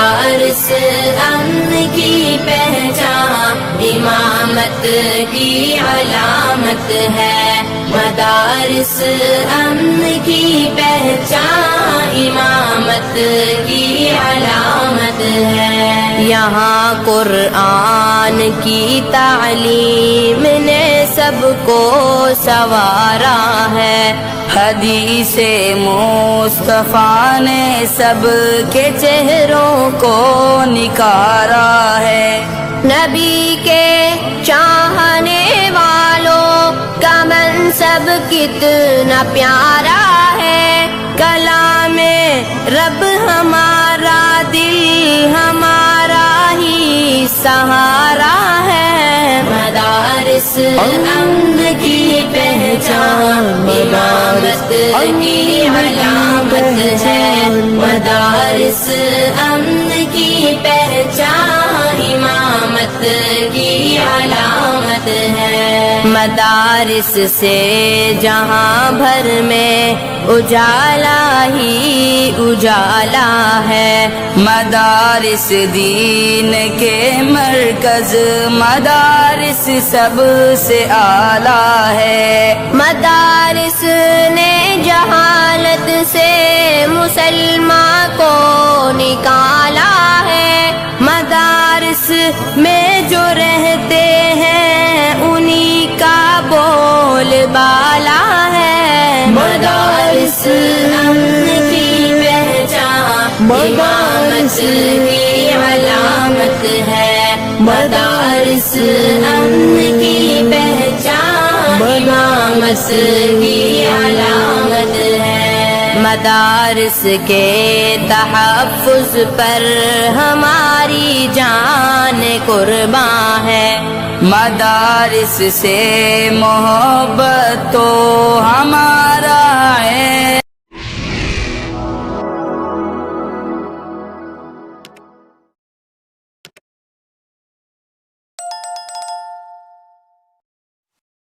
مدارس امن کی پہچان امامت کی علامت ہے، مدارس امن کی پہچان امامت کی علامت ہے۔ یہاں قرآن کی تعلیم نے سب کو سنوارا ہے، حدیث مصطفیٰ نے سب کے چہروں کو نکھارا ہے۔ نبی کے چاہنے والوں کا منصب کتنا پیارا ہے، کلام رب ہمارا دل ہمارا ہی سہارا ہے۔ مدارس امن کی پہچان امامت کی علامت ہے، مدارس امن کی پہچان امامت کی علامت ہے۔ مدارس سے جہاں بھر میں اجالا ہی اجالا ہے، مدارس دین کے مرکز، مدارس سب سے اعلیٰ ہے۔ مدارس نے جہالت سے مسلمان کو نکالا ہے، مدارس میں جو رہتے ہیں انہی کا بول بالا ہے۔ مدارس امن کی پہچان امامت کی علامت ہے، مدارس امن کی پہچان امامت کی علامت ہے۔ مدارس کے تحفظ پر ہماری جان قربان ہے، مدارس سے محبت تو ہمارا